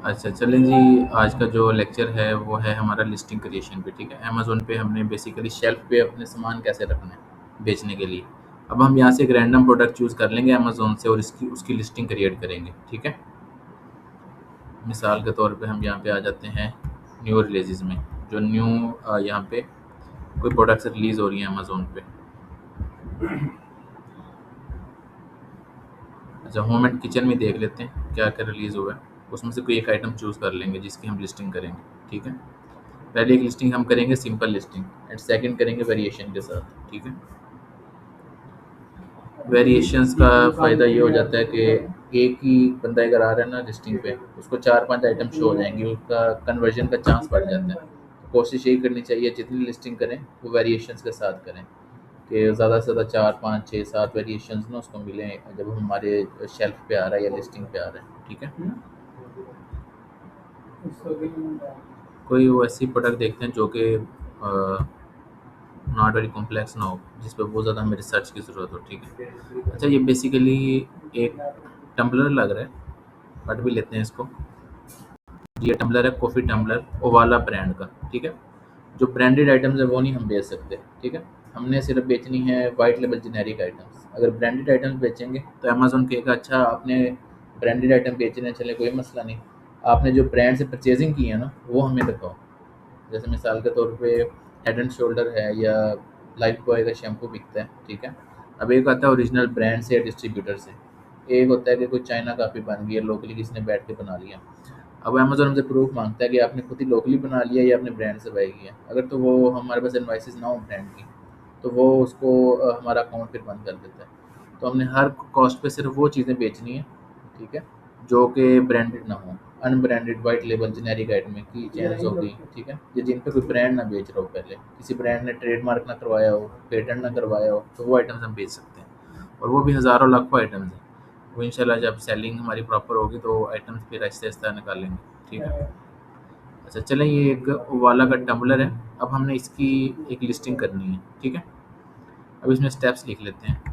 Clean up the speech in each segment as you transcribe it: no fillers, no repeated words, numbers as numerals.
अच्छा चलें जी, आज का जो लेक्चर है वो है हमारा लिस्टिंग क्रिएशन पे। ठीक है, अमेज़न पे हमने बेसिकली शेल्फ पे अपने सामान कैसे रखना है बेचने के लिए। अब हम यहाँ से एक रैंडम प्रोडक्ट चूज़ कर लेंगे अमेज़न से और इसकी उसकी लिस्टिंग क्रिएट करेंगे। ठीक है, मिसाल के तौर पे हम यहाँ पे आ जाते हैं न्यू रिलीज़ में। जो न्यू यहाँ पे कोई प्रोडक्ट्स रिलीज़ हो रही है अमेज़न पे। अच्छा, होम एंड किचन में देख लेते हैं क्या क्या रिलीज़ हुआ है। उसमें से कोई एक आइटम चूज़ कर लेंगे जिसकी हम लिस्टिंग करेंगे। ठीक है, पहले एक लिस्टिंग हम करेंगे सिंपल लिस्टिंग एंड सेकंड करेंगे वेरिएशन के साथ। ठीक है, वेरिएशंस का फ़ायदा ये हो जाता है कि एक ही बंदा अगर आ रहा है ना लिस्टिंग पे, उसको 4-5 आइटम शो हो जाएंगे, उसका कन्वर्जन का चांस बढ़ जाता है। तो कोशिश यही करनी चाहिए जितनी लिस्टिंग करें वो वेरिएशंस के साथ करें, कि ज़्यादा से ज़्यादा 4-5-6-7 वेरिएशंस ना उसको मिलें जब हमारे शेल्फ पे आ रहा है या लिस्टिंग पे आ रहा है। ठीक है, कोई वो ऐसी प्रोडक्ट देखते हैं जो कि नॉट वेरी कॉम्प्लेक्स ना हो, जिस पे बहुत ज़्यादा हमें रिसर्च की ज़रूरत हो। ठीक है, अच्छा ये बेसिकली एक टम्बलर लग रहा है, पढ़ भी लेते हैं इसको। ये टम्बलर है कॉफ़ी टम्बलर ओवाला ब्रांड का। ठीक है, जो ब्रांडेड आइटम्स है वो नहीं हम बेच सकते। ठीक है, हमने सिर्फ बेचनी है वाइट लेवल जेनेरिक आइटम्स। अगर ब्रांडेड आइटम्स बेचेंगे तो अमेजोन कहेगा अच्छा आपने ब्रांडेड आइटम बेचने चले, कोई मसला नहीं, आपने जो ब्रांड से परचेजिंग की है ना वो हमें दिखाओ। जैसे मिसाल के तौर पे हेड एंड शोल्डर है या लाइफ बॉय का शैम्पू बिकता है। ठीक है, अब एक आता है ओरिजिनल ब्रांड से या डिस्ट्रीब्यूटर से, एक होता है कि कोई चाइना काफ़ी बन गई है, लोकली किसी ने बैठ के बना लिया। अब अमेज़न हमसे प्रूफ मांगता है कि आपने खुद ही लोकली बना लिया या आपने ब्रांड से बाई किया। अगर तो वो हमारे पास इनवॉइसेस ना हो ब्रांड की, तो वो उसको हमारा अकाउंट फिर बंद कर देता है। तो हमने हर कॉस्ट पे सिर्फ वो चीज़ें बेचनी है। ठीक है, जो कि ब्रांडेड ना हो, unbranded white label generic item की चैनल्स हो गई। ठीक है, ये जिन पे कोई ब्रांड ना बेच रहा हो, पहले किसी ब्रांड ने ट्रेडमार्क ना करवाया हो, पेटेंट ना करवाया हो, तो वो आइटम्स हम बेच सकते हैं। और वो भी हज़ारों लाखों आइटम्स हैं। वो इंशाल्लाह जब सेलिंग हमारी प्रॉपर होगी तो आइटम्स फिर आहिस्ता आहिस्ता निकालेंगे। ठीक है, अच्छा चलें, ये एक वाला का टम्बलर है। अब हमने इसकी एक लिस्टिंग करनी है। ठीक है, अब इसमें स्टेप्स लिख लेते हैं।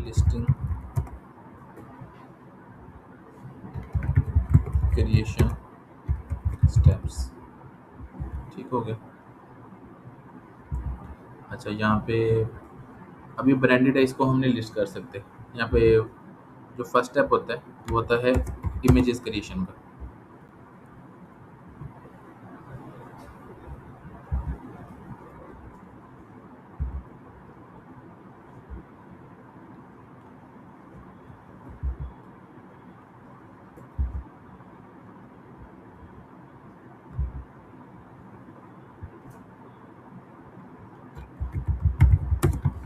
लिस्टिंग क्रिएशन स्टेप्स, ठीक हो गया। अच्छा यहाँ पे अभी ब्रांडेड है, इसको हमने लिस्ट कर सकते हैं। यहाँ पे जो फर्स्ट स्टेप होता है वो होता है इमेजेस क्रिएशन का।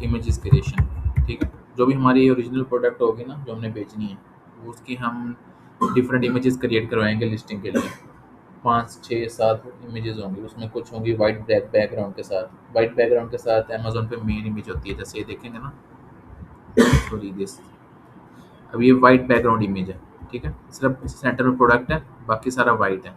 इमेजेस क्रिएशन, ठीक है, जो भी हमारी ओरिजिनल प्रोडक्ट होगी ना जो हमने बेचनी है, वो उसकी हम डिफरेंट इमेजेस क्रिएट करवाएंगे लिस्टिंग के लिए। 5 6 7 इमेजेस होंगी, उसमें कुछ होंगी वाइट ब्लैक बैकग्राउंड के साथ। वाइट बैकग्राउंड के साथ अमेजोन पे मेन इमेज होती है, जैसे ये देखेंगे ना, सॉरी दिस। अब ये वाइट बैकग्राउंड इमेज है। ठीक है, सिर्फ सेंटर में प्रोडक्ट है, बाकी सारा वाइट है।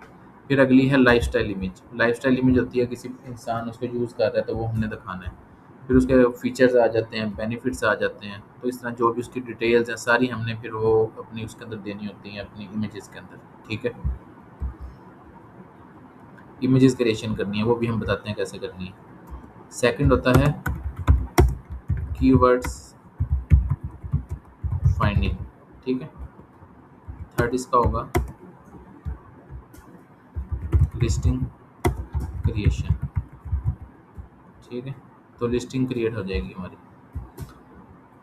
फिर अगली है लाइफस्टाइल इमेज। लाइफस्टाइल इमेज होती है किसी इंसान उसको यूज़ कर रहा है तो वो हमने दिखाना है। फिर उसके फीचर्स आ जाते हैं, बेनिफिट्स आ जाते हैं। तो इस तरह जो भी उसकी डिटेल्स हैं सारी हमने फिर वो अपनी उसके अंदर देनी होती हैं, अपनी इमेजेस के अंदर। ठीक है, इमेजेस क्रिएशन करनी है, वो भी हम बताते हैं कैसे करनी है। सेकंड होता है कीवर्ड्स फाइंडिंग। ठीक है, थर्ड इसका होगा लिस्टिंग क्रिएशन। ठीक है, तो लिस्टिंग क्रिएट हो जाएगी हमारी।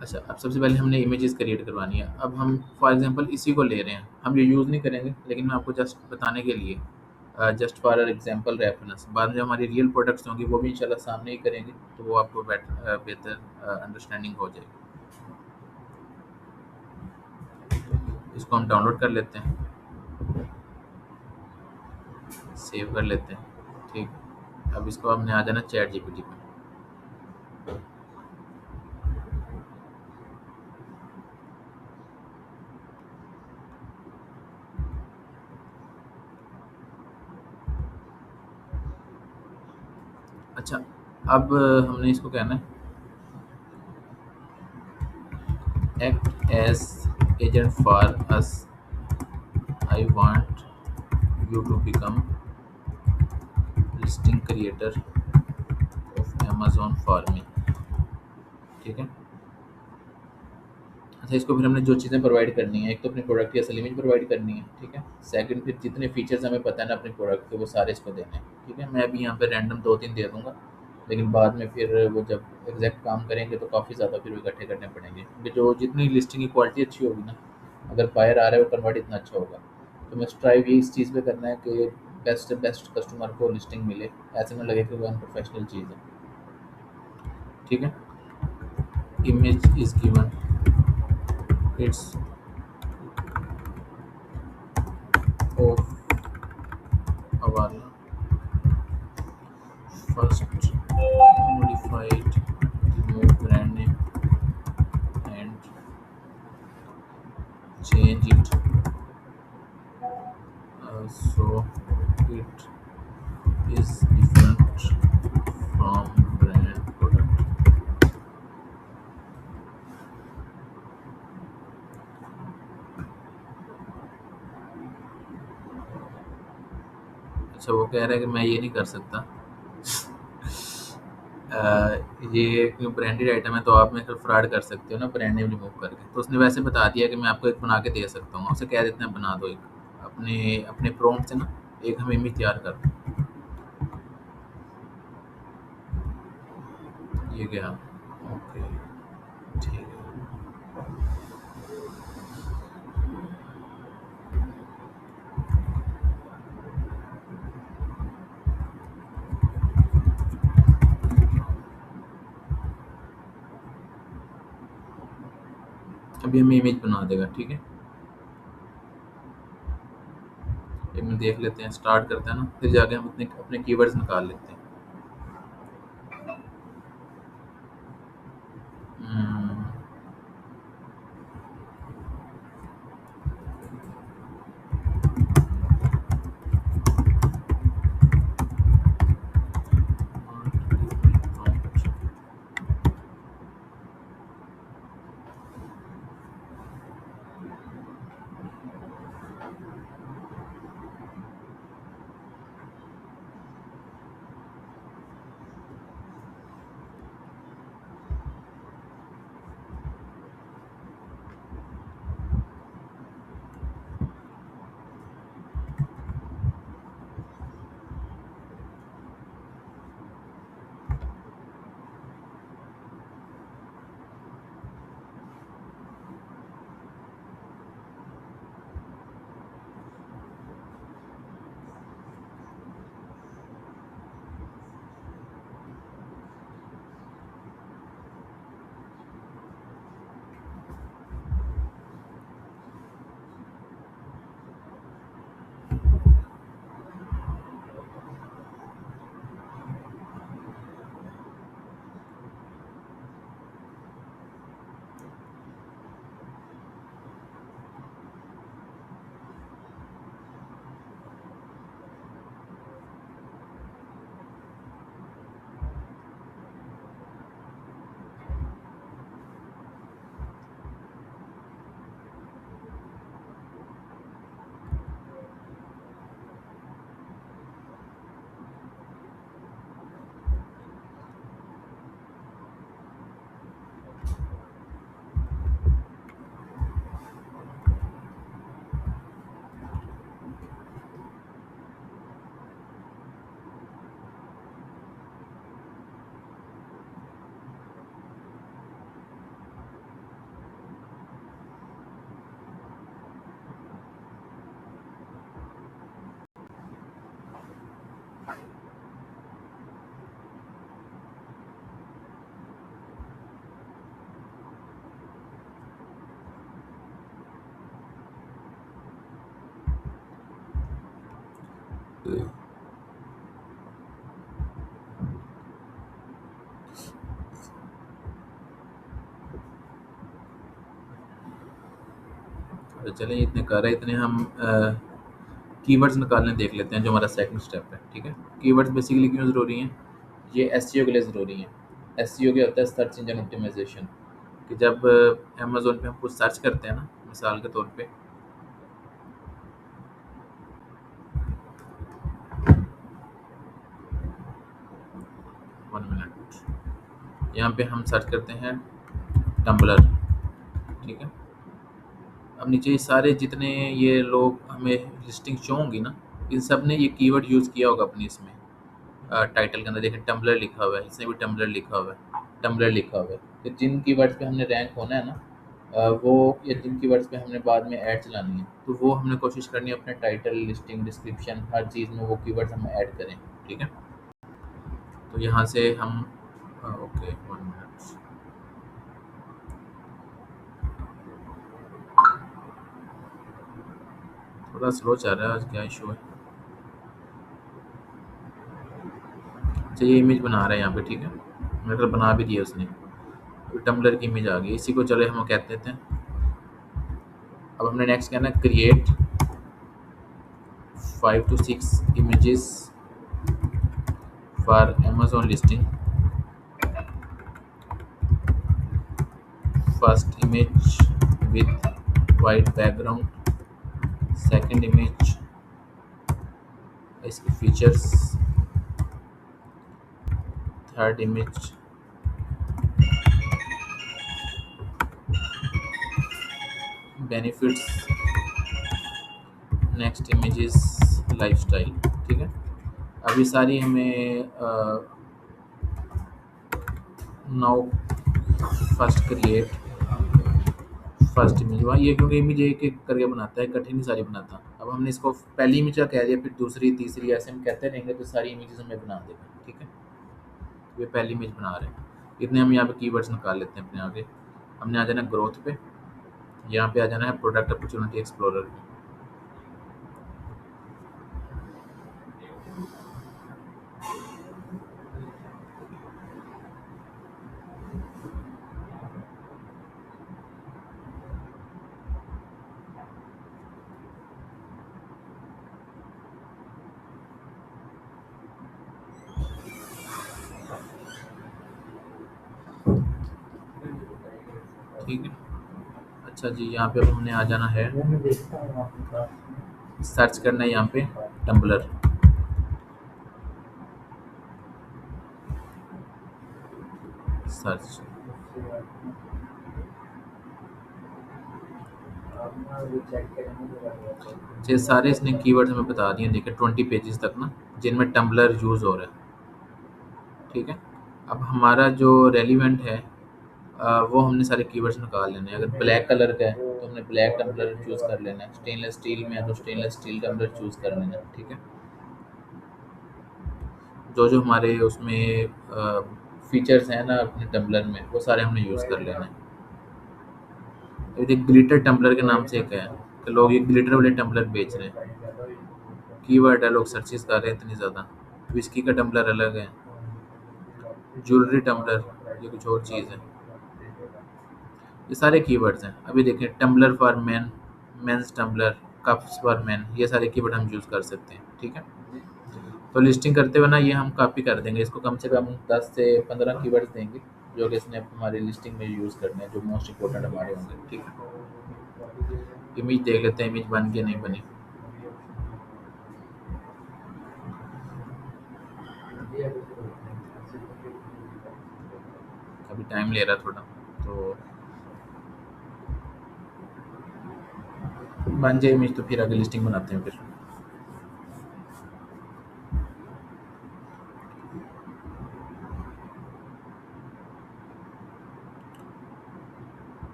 अच्छा, अब सबसे पहले हमने इमेजेस क्रिएट करवानी है। अब हम फॉर एग्जांपल इसी को ले रहे हैं, हम ये यूज़ नहीं करेंगे, लेकिन मैं आपको जस्ट बताने के लिए जस्ट फॉर एग्जांपल रेफरेंस। बाद में जब हमारी रियल प्रोडक्ट्स होंगी वो भी इंशाल्लाह सामने ही करेंगे, तो वो आपको बेहतर अंडरस्टैंडिंग हो जाएगी। इसको हम डाउनलोड कर लेते हैं, सेव कर लेते हैं, ठीक। अब इसको हमने आ जाना चैट जीपीटी पे। अच्छा, अब हमने इसको कहना है act as agent for us, I want you to become listing creator of Amazon for me, ठीक है। अच्छा, इसको फिर हमने जो चीज़ें प्रोवाइड करनी है, एक तो अपने प्रोडक्ट की असल इमेज प्रोवाइड करनी है, ठीक है। सेकंड, फिर जितने फीचर्स हमें पता है ना अपने प्रोडक्ट के, वो सारे इसको देने हैं, ठीक है। मैं अभी यहाँ पे रैंडम 2-3 दे दूँगा, लेकिन बाद में फिर वो जब एग्जैक्ट काम करेंगे तो काफ़ी ज़्यादा फिर वो इकट्ठे करने पड़ेंगे, क्योंकि जो जितनी लिस्टिंग की क्वालिटी अच्छी होगी ना, अगर बायर आ रहा है वो कन्वर्ट इतना अच्छा होगा। तो मैं स्ट्राइव ये इस चीज़ पे करना है कि बेस्ट से बेस्ट कस्टमर को लिस्टिंग मिले, ऐसे ना लगे कि वो अनप्रोफेशनल चीज़ है, ठीक है। Image is given it's of हवाला first modify it, remove brand name and change it so it is different from brand product। अच्छा, वो कह रहा है कि मैं ये नहीं कर सकता, ये क्यों ब्रांडेड आइटम है तो आप मेरे फ्रॉड कर सकते हो ना ब्रांड नेम रिमूव करके। तो उसने वैसे बता दिया कि मैं आपको एक बना के दे सकता हूँ, उसे कह देते हैं बना दो एक अपने अपने प्रॉम्प्ट से ना, एक हम इमेज तैयार कर दो। ये क्या, ओके, ठीक है। अभी हमें इमेज बना देगा, ठीक है। एक मिनट देख लेते हैं, स्टार्ट करते हैं ना, फिर जाके हम अपने अपने कीवर्ड्स निकाल लेते हैं। हम्म, तो चलें, इतने कर रहे हैं, इतने हम कीवर्ड्स निकालने देख लेते हैं, जो हमारा सेकंड स्टेप है। ठीक है, कीवर्ड्स बेसिकली क्यों ज़रूरी हैं? ये एसईओ के लिए ज़रूरी हैं। एसईओ क्या होता है? Search engine optimisation. कि जब अमेज़न पे हम कुछ सर्च करते हैं ना, मिसाल के तौर पे, वन मिनट, यहाँ पे हम सर्च करते हैं टम्बलर। ठीक है, अब नीचे ये सारे जितने ये लोग हमें लिस्टिंग शो होंगी ना, इन सब ने ये कीवर्ड यूज़ किया होगा अपनी इसमें टाइटल के अंदर। देखें टम्बलर लिखा हुआ है, इसने भी टम्बलर लिखा हुआ है, टम्बलर लिखा हुआ है। तो जिन कीवर्ड्स पे हमने रैंक होना है ना, वो, या जिन कीवर्ड्स पे हमने बाद में ऐड चलानी है, तो वो हमने कोशिश करनी है अपने टाइटल, लिस्टिंग, डिस्क्रिप्शन, हर चीज़ में वो कीवर्ड्स हम ऐड करें। ठीक है, तो यहाँ से हम ओके, वन मिनट, थोड़ा स्लो चल रहा है आज, क्या इशू है? अच्छा, ये इमेज बना रहा है यहाँ पे। ठीक है, मेरे को बना भी दिया उसने, टम्बलर की इमेज आ गई। इसी को चले हम कहते देते हैं। अब हमने नेक्स्ट कहना है create 5 to 6 images for Amazon listing. First image with white background, second image इसके features, third image benefits, next image is lifestyle। ठीक है, अब ये सारी हमें now first create first image. वहाँ ये क्योंकि इमेज एक एक करके बनाता है, कठिन ही सारी बनाता। अब हमने इसको पहली इमेज का कह दिया, फिर दूसरी, तीसरी, ऐसे हम कहते रहेंगे तो सारी इमेजेस हमें बना देगा। ठीक है, ये पहली इमेज बना रहे हैं। इतने हम यहाँ पे कीवर्ड्स निकाल लेते हैं अपने आगे। हमने आ जाना ग्रोथ पे, यहाँ पे आ जाना है प्रोडक्ट अपॉर्चुनिटी एक्सप्लोरर पे। ठीक है, अच्छा जी, यहाँ पे अब हमने आ जाना है, सर्च करना है यहाँ पे टम्बलर। सर्च, ये सारे इसने कीवर्ड्स हमें बता दिए। देखिए 20 पेजेस तक ना, जिनमें टम्बलर यूज़ हो रहा है। ठीक है, अब हमारा जो रेलिवेंट है, वो हमने सारे कीवर्ड्स निकाल लेने हैं। अगर ब्लैक कलर का है तो हमने ब्लैक टम्बलर चूज़ कर लेना है, स्टेनलेस स्टील में है तो स्टेनलेस स्टील टम्बलर चूज़ कर लेना है। ठीक है, जो जो हमारे उसमें फीचर्स हैं ना अपने टम्बलर में, वो सारे हमने यूज़ कर लेना है। ये ग्लिटर टम्बलर के नाम से एक है, कि लोग ये ग्लिटर वाले टम्बलर बेच रहे हैं। कीवर्ड है, लोग सर्चेस कर रहे हैं इतनी ज़्यादा। विस्की का टम्बलर अलग है, ज्वेलरी टम्बलर ये कुछ और चीज़ है। ये सारे कीवर्ड्स हैं। अभी देखें tumbler for man, men's tumbler, cups for man, ये सारे कीवर्ड हम यूज़ कर सकते हैं। ठीक है, तो लिस्टिंग करते हुए ना ये हम कॉपी कर देंगे इसको, कम से कम 10 से 15 कीवर्ड्स देंगे जो कि इसने हमारी लिस्टिंग में यूज़ करने हैं, जो मोस्ट इंपॉर्टेंट हमारे होंगे। ठीक है, इमेज देख लेते हैं, इमेज बन गई नहीं बनी। अभी टाइम ले रहा थोड़ा, तो बन जाए इमेज तो फिर आगे लिस्टिंग बनाते हैं फिर।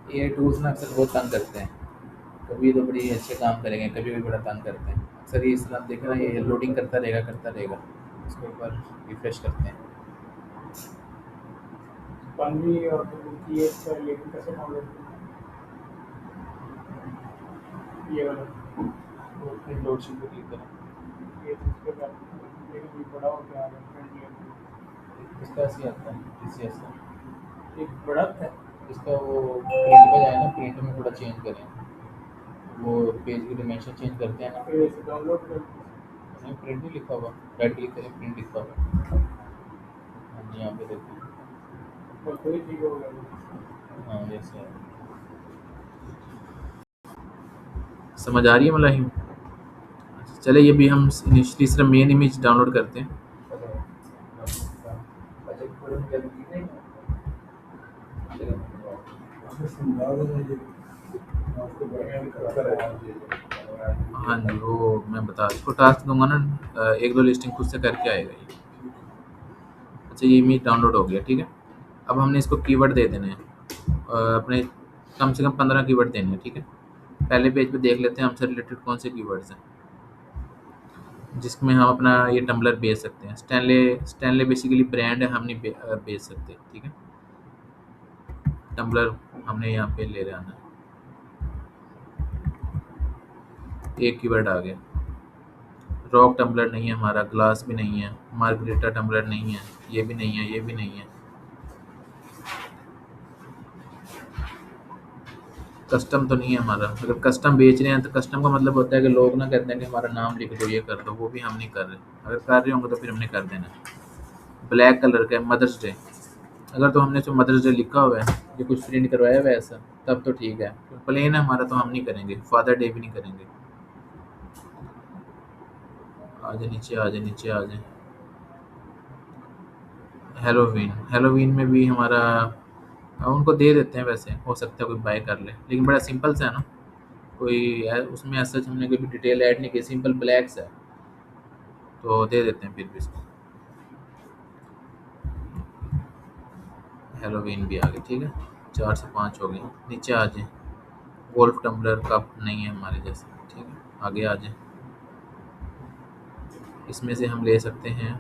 ये टूल्स ना अक्सर बहुत तंग करते हैं, कभी तो बड़ी अच्छे काम करेंगे, कभी भी बड़ा तंग करते हैं। अक्सर ये इस तरह देख रहा है, ये लोडिंग करता रहेगा। इसको एक बार रिफ्रेश करते हैं। बनवी और की एक लेकिन कैसे डाउनलोड ये वाला लोड शीट पे क्लिक करें। ये इस पे कर लेकिन ये बड़ा हो गया है फ्रंट लेकिन इसका ऐसे आता है TCS का। एक बड़ा है इसका वो प्रिंट पे जाए ना, प्रिंट में थोड़ा चेंज करें, वो पेज की डिमेंशन चेंज करते हैं ना। फिर इसे डाउनलोड कर नहीं, प्रिंट नहीं लिखा हुआ, राइट क्लिक करें, प्रिंट लिखा हुआ। हाँ जी, यहाँ पे देखिए। और कोई चीज़ हो गया हाँ जैसे है। समझ आ रही है मलाहिम? चले ये भी हम इनिशियली सिर्फ मेन इमेज डाउनलोड करते हैं। हाँ जी, वो मैं बता इसको टास्क दूंगा ना, एक दो लिस्टिंग खुद से करके आएगा ये। अच्छा, ये इमेज डाउनलोड हो गया, ठीक है। अब हमने इसको कीवर्ड दे देने हैं, अपने कम से कम 15 कीवर्ड देने हैं, ठीक है। पहले पेज पे देख लेते हैं हमसे रिलेटेड कौन से कीवर्ड्स हैं जिसमें हम अपना ये टम्बलर बेच सकते हैं। स्टैनले बेसिकली ब्रांड है, हम नहीं बेच सकते, ठीक है। टम्बलर हमने यहाँ पे ले आना है। एक कीवर्ड आ गया। रॉक टम्बलर नहीं है हमारा, ग्लास भी नहीं है, मार्गरेटा टम्बलर नहीं है, ये भी नहीं है, ये भी नहीं है। कस्टम तो नहीं है हमारा। अगर कस्टम बेच रहे हैं तो कस्टम का मतलब होता है कि लोग ना कहते हैं कि हमारा नाम लिख दो, ये कर दो, वो भी हम नहीं कर रहे। अगर कर रहे होंगे तो फिर हमने कर देना। ब्लैक कलर का मदर्स डे, अगर तो हमने जो मदर्स डे लिखा हुआ है, जो कुछ प्रिंट करवाया हुआ है ऐसा, तब तो ठीक है। प्लेन है हमारा तो हम नहीं करेंगे, फादर डे भी नहीं करेंगे। आ जाए नीचे, आ जाए नीचे, आ जाए। हेलोवीन, हेलोवीन में भी हमारा उनको दे देते हैं, वैसे हो सकता है कोई बाय कर ले, लेकिन बड़ा सिंपल सा है ना, कोई उसमें ऐसा हमने कोई भी डिटेल ऐड नहीं की, सिंपल ब्लैक सा है, तो दे देते हैं फिर भी इसको। हेलोवीन भी आ गए, ठीक है। 4 से 5 हो गए। नीचे आ जाए। गोल्फ टम्बलर कप नहीं है हमारे जैसे, ठीक है। आगे आ जाए। इसमें से हम ले सकते हैं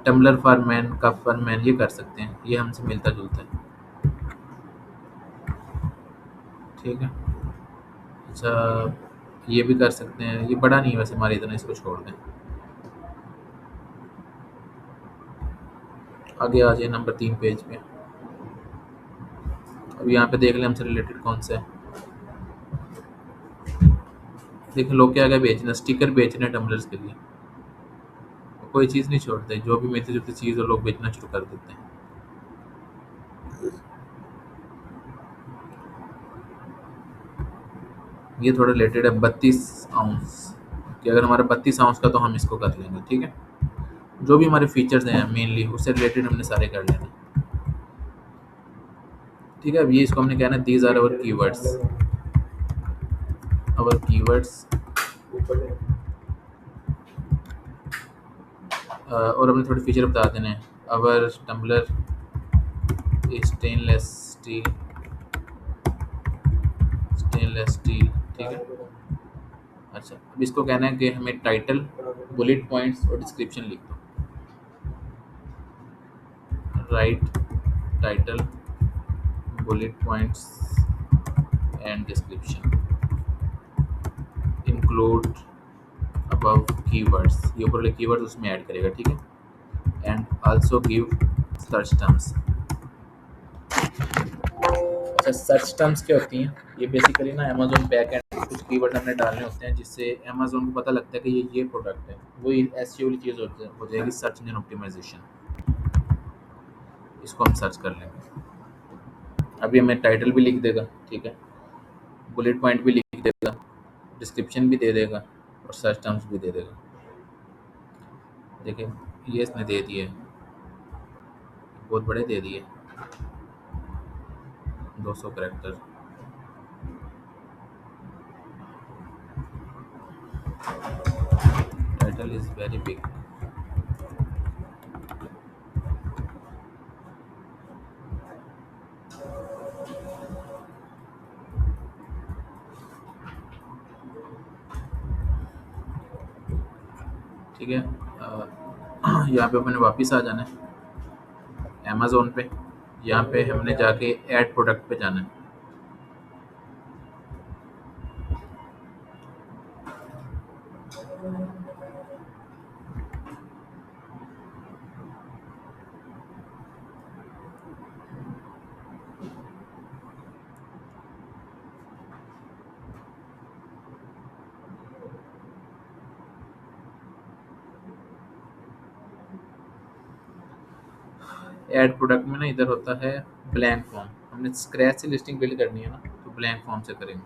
tumbler for man, cup for man, ये कर सकते हैं, ये हमसे मिलता जुलता है, ठीक है। अच्छा, ये भी कर सकते हैं, ये बड़ा नहीं है वैसे हमारे इतना, इसको छोड़ दें। आगे आ जाए नंबर 3 पेज पे। अब यहाँ पे देख लें हमसे रिलेटेड कौन सा है। देखिए लोग क्या क्या बेच रहे हैं, स्टिकर बेच रहे हैं टम्बलर्स के लिए। कोई चीज़ नहीं छोड़ते, जो भी मिलती जुलती चीज़ वो लोग बेचना शुरू कर देते हैं। ये थोड़ा रिलेटेड है 32 आउंस, कि अगर हमारा 32 आउंस का तो हम इसको कर लेंगे, ठीक है। जो भी हमारे फीचर्स हैं मेनली उससे रिलेटेड हमने सारे कर लेने, ठीक है। अब ये इसको हमने कहना है these are our keywords, our keywords. और हमने थोड़े फीचर बता देने हैं। Our tumbler stainless steel, stainless steel, ठीक है। अच्छा, अब इसको कहना है कि हमें टाइटल, बुलेट पॉइंट्स और डिस्क्रिप्शन लिख दो। Write title, bullet points and description, include above keywords, ये ऊपर वाले कीवर्ड्स उसमें ऐड करेगा, ठीक है। And also give search terms. अच्छा, सर्च टर्म्स क्या होती हैं? ये बेसिकली ना अमेजोन बैक एंड कुछ कीवर्ड हमने डालने होते हैं जिससे अमेजोन को पता लगता है कि ये प्रोडक्ट है। वो ऐसी वाली चीज़ हो जाएगी सर्च इंजन ऑप्टिमाइजेशन। इसको हम सर्च कर लेंगे। अभी हमें टाइटल भी लिख देगा, ठीक है, बुलेट पॉइंट भी लिख देगा, डिस्क्रिप्शन भी दे देगा और सर्च टर्म्स भी दे देगा। देखिए ये इसने दे दिए, बहुत बड़े दे दिए, 200 character. Title is very big. ठीक है। यहाँ पे अपने वापस आ जाना है अमेज़ोन पे। यहाँ पे हमने जाके ऐड प्रोडक्ट पे जाना है। ऐड प्रोडक्ट में ना इधर होता है ब्लैंक फॉर्म। हमने स्क्रैच से लिस्टिंग बिल्ड करनी है ना, तो ब्लैंक फॉर्म से करेंगे।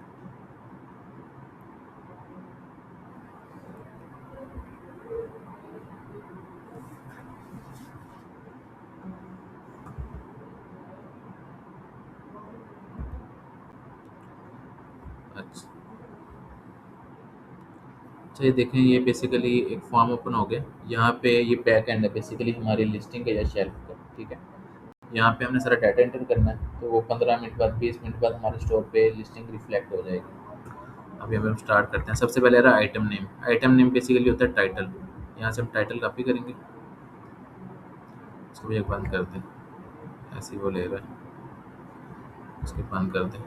अच्छा, ये देखें, ये बेसिकली एक फॉर्म ओपन हो गया। यहाँ पे ये बैक एंड है बेसिकली हमारी लिस्टिंग का या शेल्फ का। ठीक है, यहाँ पे हमने सारा डाटा एंटर करना है, तो वो 15 मिनट बाद 20 मिनट बाद हमारे स्टोर पे लिस्टिंग रिफ्लेक्ट हो जाएगी। अभी हम स्टार्ट करते हैं। सबसे पहले रहा item name. Item name basically होता है टाइटल। यहाँ से हम टाइटल कॉपी करेंगे, इसको भी एक बंद कर दें, ऐसे ही वो ले रहा है, इसको बंद कर दें।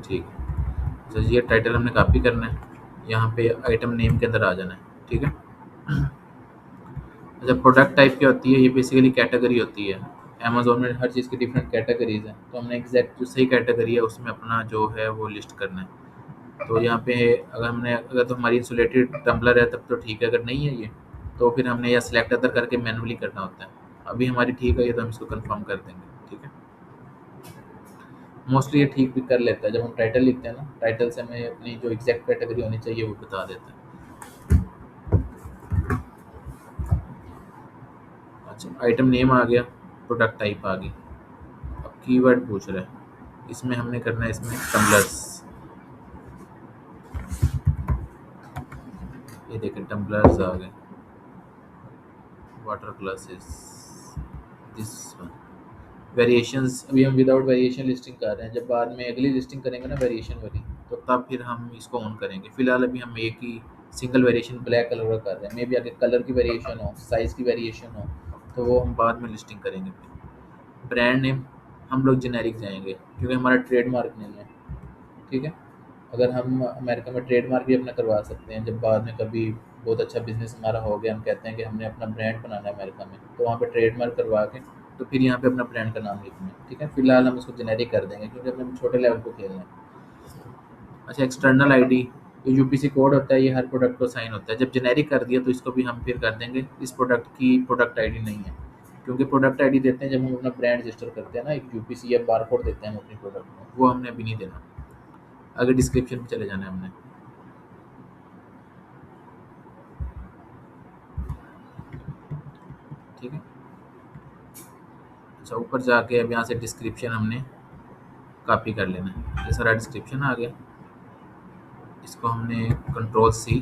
ठीक है, तो ये टाइटल हमने कॉपी करना है, यहाँ पे आइटम नेम के अंदर आ जाना है। ठीक है। अच्छा, प्रोडक्ट टाइप क्या होती है? ये बेसिकली कैटेगरी होती है। अमेज़ोन में हर चीज़ की डिफरेंट कैटेगरीज़ हैं, तो हमने एग्जैक्ट जो सही कैटेगरी है उसमें अपना जो है वो लिस्ट करना है। तो यहाँ पे अगर तो हमारी इंसुलेटेड टम्बलर है तब तो ठीक है, अगर नहीं है ये तो फिर हमने यह सिलेक्ट अदर करके मैनुअली करना होता है। अभी हमारी ठीक है ये, तो हम इसको कंफर्म कर देंगे। ठीक है, मोस्टली ये ठीक भी कर लेता है। जब हम टाइटल लिखते हैं ना, टाइटल से हमें अपनी जो एग्जैक्ट कैटेगरी होनी चाहिए वो बता देता है। अच्छा, आइटम नेम आ गया, प्रोडक्ट टाइप आ गई। अब कीवर्ड पूछ रहा है, इसमें हमने करना है इसमें टम्बलर्स। ये देखें टम्बलर्स आ गए, water glasses, this one. Variations अभी हम विदाउट वेरिएशन लिस्टिंग कर रहे हैं। जब बाद में अगली लिस्टिंग करेंगे ना वेरिएशन वाली, तो तब फिर हम इसको ऑन करेंगे। फिलहाल अभी हम एक ही सिंगल वेरिएशन ब्लैक कलर का कर रहे हैं। मे बी आगे कलर की वेरिएशन हो, साइज़ की वेरिएशन हो, तो वो हम बाद में लिस्टिंग करेंगे। ब्रांड नेम हम लोग जेनेरिक जाएंगे क्योंकि हमारा ट्रेडमार्क नहीं है। ठीक है, अगर हम अमेरिका में ट्रेडमार्क भी अपना करवा सकते हैं। जब बाद में कभी बहुत अच्छा बिजनेस हमारा हो गया, हम कहते हैं कि हमने अपना ब्रांड बनाना है अमेरिका में, तो वहाँ पे ट्रेडमार्क करवा के तो फिर यहाँ पे अपना ब्रांड का नाम लिखना है। ठीक है, फिलहाल हम उसको जेनेरिक कर देंगे क्योंकि अपने छोटे लेवल को खेलना है। अच्छा, एक्सटर्नल आईडी, ये यूपीसी कोड होता है, ये हर प्रोडक्ट को साइन होता है। जब जेनेरिक कर दिया तो इसको भी हम फिर कर देंगे। इस प्रोडक्ट की प्रोडक्ट आईडी नहीं है, क्योंकि प्रोडक्ट आईडी देते हैं जब हम अपना ब्रांड रजिस्टर करते हैं ना, एक यूपीसी या बारकोड देते हैं हम अपनी प्रोडक्ट में, वो हमने अभी नहीं देना। आगे डिस्क्रिप्शन पे चले जाना है हमने। ठीक है, अच्छा, ऊपर जाके अब यहाँ से डिस्क्रिप्शन हमने कॉपी कर लेना है। ये सारा डिस्क्रिप्शन आ गया, इसको हमने कंट्रोल सी,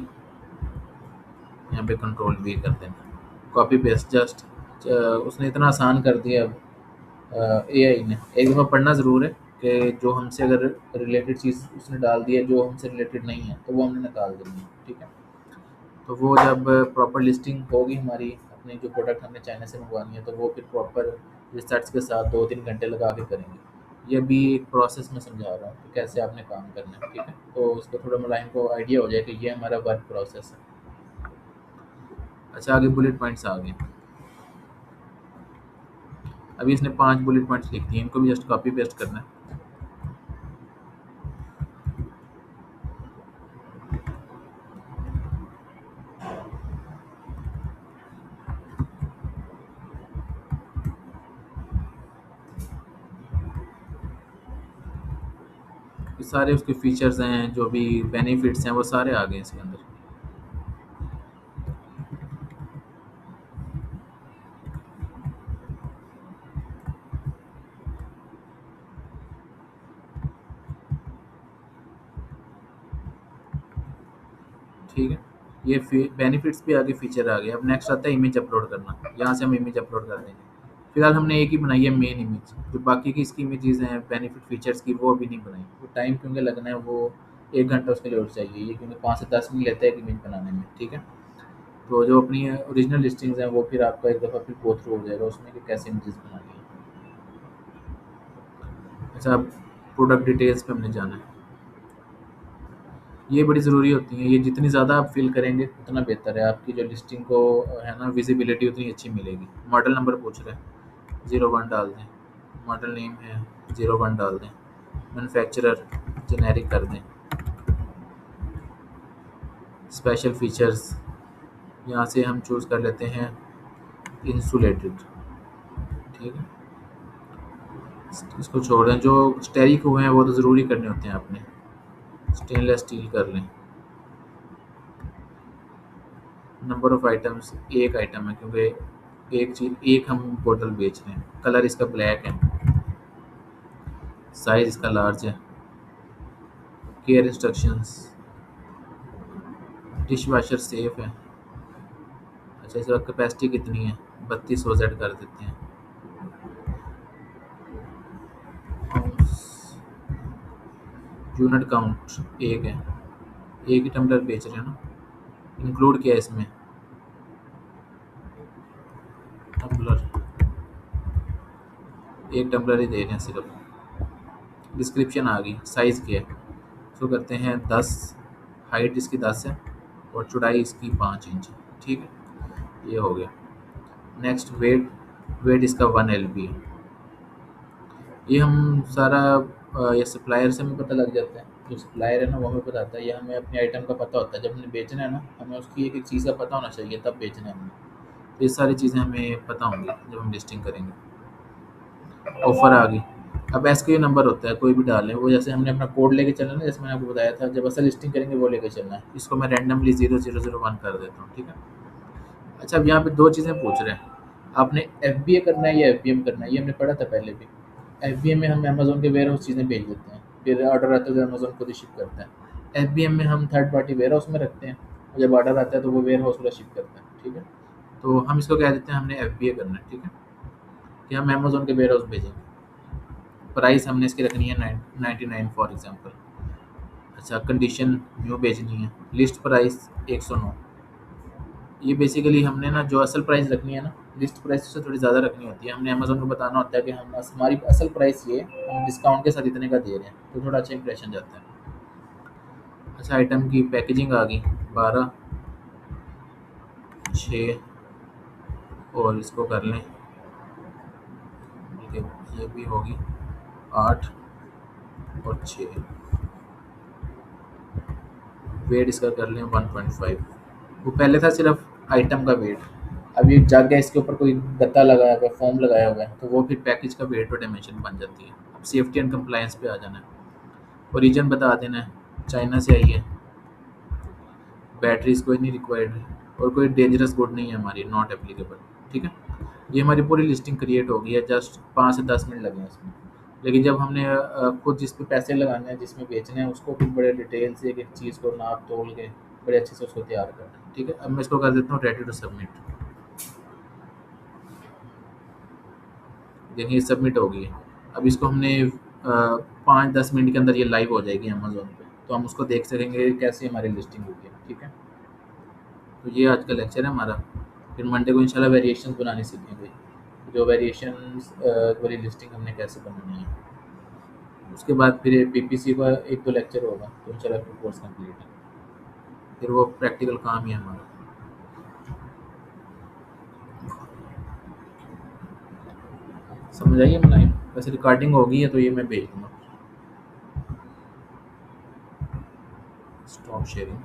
यहाँ पे कंट्रोल वी कर देना, कॉपी पेस्ट जस्ट। उसने इतना आसान कर दिया अब एआई ने। एक दफ़ा पढ़ना ज़रूर है कि जो हमसे अगर रिलेटेड चीज़ उसने डाल दी है जो हमसे रिलेटेड नहीं है तो वो हमने निकाल देनी है। ठीक है, तो वो जब प्रॉपर लिस्टिंग होगी हमारी, अपनी जो प्रोडक्ट हमने चाइना से मंगवानी है, तो वो फिर प्रॉपर रिसर्च के साथ 2-3 घंटे लगा के करेंगे। ये भी एक प्रोसेस में समझा रहा हूँ कि कैसे आपने काम करना है। ठीक है, तो उसको थोड़ा मुलायम को आइडिया हो जाए कि ये हमारा वर्क प्रोसेस है। अच्छा, आगे बुलेट पॉइंट्स आ गए। अभी इसने 5 बुलेट पॉइंट्स लिख दिए, इनको भी जस्ट कॉपी पेस्ट करना है। ये सारे उसके फीचर्स हैं, जो भी बेनिफिट्स हैं वो सारे आ गए इसके अंदर। ठीक है, ये बेनिफिट्स भी आगे फीचर आ गए। अब नेक्स्ट आता है इमेज अपलोड करना। यहाँ से हम इमेज अपलोड कर देंगे। फिलहाल हमने एक ही बनाई है मेन इमेज, जो बाकी की इसकी इमेजेस हैं बेनिफिट फीचर्स की वो अभी नहीं बनाई। वो टाइम क्योंकि लगना है, वो 1 घंटा उसके लिए और चाहिए ये, क्योंकि 5 से 10 मिनट लेता है एक इमेज बनाने में, ठीक है। तो जो अपनी ओरिजिनल लिस्टिंग्स हैं वो फिर आपका एक दफ़ा फिर गो थ्रू हो जाएगा उसमें कि कैसे इमेजेस बनानी है। अच्छा, अब प्रोडक्ट डिटेल्स पे हमने जाना है। ये बड़ी ज़रूरी होती हैं, ये जितनी ज़्यादा आप फिल करेंगे उतना बेहतर है, आपकी जो लिस्टिंग को है ना विजिबिलिटी उतनी अच्छी मिलेगी। मॉडल नंबर पूछ रहे हैं, 01 डाल दें। मॉडल नेम है, 01 डाल दें। मैन्युफैक्चरर जेनेरिक कर दें। स्पेशल फीचर्स यहाँ से हम चूज़ कर लेते हैं इंसुलेटेड, ठीक है। इसको छोड़ दें, जो स्टेरिक हुए हैं वो तो ज़रूरी करने होते हैं आपने। स्टेनलेस स्टील कर लें। नंबर ऑफ़ आइटम्स एक आइटम है, क्योंकि एक चीज़ एक हम बोतल बेच रहे हैं। कलर इसका ब्लैक है। साइज़ इसका लार्ज है। Care instructions, dish washer safe है। अच्छा, इसका कैपेसिटी कितनी है, 3200 जेड कर देते हैं। यूनिट काउंट एक है, एक ही टम्बलर बेच रहे हैं ना। इंक्लूड किया है इसमें टम्बलर, एक टम्बलर ही दे रहे हैं सिर्फ। डिस्क्रिप्शन आ गई, साइज़ क्या है, इसको करते हैं 10, हाइट इसकी 10 है और चौड़ाई इसकी 5 इंच है, ठीक है। ये हो गया। नेक्स्ट वेट, वेट इसका 1 LB है। ये हम सारा ये सप्लायर से हमें पता लग जाता है, जो सप्लायर है ना वो हमें बताता है, ये हमें अपने आइटम का पता होता है। जब हमने बेचना है ना, हमें उसकी एक एक चीज़ का पता होना चाहिए तब बेचना है हमें। तो ये सारी चीज़ें हमें पता होंगी जब हम लिस्टिंग करेंगे। ऑफ़र आ गई। अब SKU नंबर होता है, कोई भी डालें, वो जैसे हमने अपना कोड लेके चलना है ना, जैसे मैंने आपको बताया था, जब असल लिस्टिंग करेंगे वो लेके चलना है। इसको मैं रैंडमली 0001 कर देता हूँ, ठीक है। अच्छा, अब यहाँ पे 2 चीज़ें पूछ रहे हैं, आपने FBA करना है या FBM करना है, ये हमने पढ़ा था पहले भी। FBM में हम अमेज़न के वेयरहाउस चीज़ें भेज देते हैं, फिर ऑर्डर आता है तो अमेज़न खुद ही शिप करता है। FBM में हम थर्ड पार्टी वेयरहाउस में रखते हैं, और जब ऑर्डर आता है तो वो वेयरहाउस वाला शिप करता है, ठीक है। तो हम इसको कह देते हैं हमने FBA करना है, ठीक है, कि हम अमेज़न के वेयरहाउस भेजेंगे। प्राइस हमने इसकी रखनी है 99 फॉर एग्जांपल। अच्छा, कंडीशन न्यू भेजनी है। List price 109। ये बेसिकली हमने ना जो असल प्राइस रखनी है ना, लिस्ट प्राइस से थोड़ी ज़्यादा रखनी होती है। हमने अमेज़न को बताना होता है कि हमारी असल प्राइस ये, हम डिस्काउंट के साथ इतने का दे रहे हैं, तो थोड़ा अच्छा इंप्रेशन जाता है। अच्छा, आइटम की पैकेजिंग आ गई 12, 6 और इसको कर लें, ठीक है, ये भी होगी 8 और 6। वेट इसका कर लें 1.5। वो पहले था सिर्फ आइटम का वेट, अब ये जाग गया इसके ऊपर कोई गत्ता लगाया हुआ है, फॉर्म लगाया हुआ है, तो वो फिर पैकेज का वेट और डायमेंशन बन जाती है। अब सेफ्टी एंड कंप्लायंस पे आ जाना है। ओरिजिन बता देना है, चाइना से आई है। बैटरीज कोई नहीं रिक्वायर्ड है, और कोई डेंजरस गुड नहीं है हमारी, नॉट एप्लीकेबल, ठीक है। ये हमारी पूरी लिस्टिंग क्रिएट हो गई है, जस्ट 5 से 10 मिनट लगे हैं इसमें। लेकिन जब हमने खुद जिस पे पैसे लगाने हैं, जिसमें बेचने हैं, उसको फिर बड़े डिटेल से एक एक चीज़ को नाप तोल के बड़े अच्छे से उसको तैयार करना है, ठीक है। अब मैं इसको कर देता हूँ रेडी टू सबमिट। देखिए सबमिट हो गई है। अब इसको हमने 5-10 मिनट के अंदर ये लाइव हो जाएगी अमेज़न पे, तो हम उसको देख सकेंगे कैसे हमारी लिस्टिंग हुई है, ठीक है। तो ये आज का लेक्चर है हमारा। फिर मंडे को इंशाल्लाह वेरिएशंस बनानी सीखेंगे, जो वेरिएशंस वाली लिस्टिंग हमने कैसे बनानी है। उसके बाद फिर PPC का 1-2 लेक्चर होगा, तो इंशाल्लाह फिर कोर्स कंप्लीट है। फिर वो प्रैक्टिकल काम ही है हमारा। समझ आइए बनाई। वैसे रिकॉर्डिंग हो गई है तो ये मैं भेज दूँगा। Stop sharing.